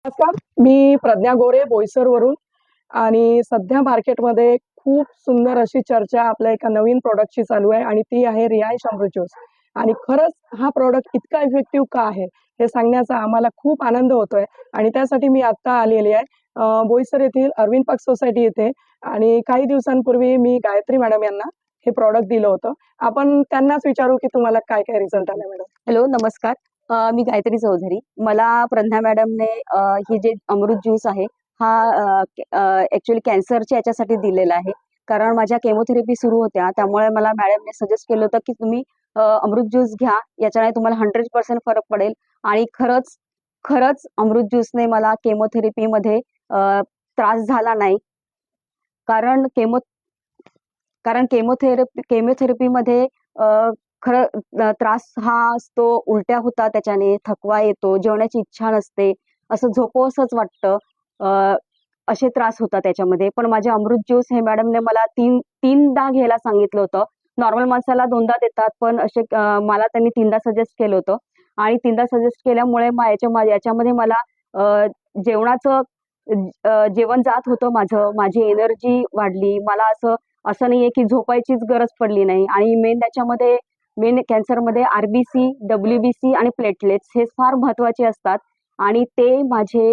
नमस्कार, मी प्रज्ञा गोरे बोईसरवरून आणि सध्या मार्केटमध्ये खूप सुंदर अशी चर्चा आपल्या एका नवीन प्रॉडक्टची चालू आहे आणि ती आहे रिहायश अमृत ज्यूस. आणि खरंच हा प्रॉडक्ट इतका इफेक्टिव्ह का आहे हे सांगण्याचा आम्हाला खूप आनंद होतोय आणि त्यासाठी मी आत्ता आलेली आहे बोईसर येथील अरविंद पक्ष सोसायटी येथे. आणि काही दिवसांपूर्वी मी गायत्री मॅडम यांना हे प्रॉडक्ट दिलं होतं. आपण त्यांनाच विचारू की तुम्हाला काय काय रिझल्ट आला मॅडम. हॅलो, नमस्कार. मी गायत्री चौधरी. मला प्रज्ञा मॅडमने हे जे अमृत ज्यूस आहे हा ऍक्च्युली कॅन्सरच्या याच्यासाठी दिलेला आहे. कारण माझ्या केमोथेरपी सुरू होत्या, त्यामुळे मला मॅडमने सजेस्ट केलं होतं की तुम्ही अमृत ज्यूस घ्या, याच्याने तुम्हाला 100% फरक पडेल. आणि खरंच खरंच अमृत ज्यूसने मला केमोथेरपीमध्ये त्रास झाला नाही. कारण केमोथेरपीमध्ये खरं त्रास हा असतो, उलट्या होतात, त्याच्याने थकवा येतो, जेवणाची इच्छा नसते, असं झोपवसंच वाटतं. असे त्रास होतात त्याच्यामध्ये. पण माझे अमृत ज्यूस हे मॅडमने मला तीनदा घ्यायला सांगितलं होतं. नॉर्मल माणसाला 2दा देतात, पण असे मला त्यांनी 3दा सजेस्ट केलं होतं. आणि 3दा सजेस्ट केल्यामुळे याच्यामध्ये मला जेवणाचं जेवण जात होतं माझी एनर्जी वाढली. मला असं असं नाहीये की झोपायचीच गरज पडली नाही. आणि मेन कॅन्सरमध्ये आरबीसी, डब्ल्यूबीसी आणि प्लेटलेट्स हे फार महत्वाचे असतात. आणि ते माझे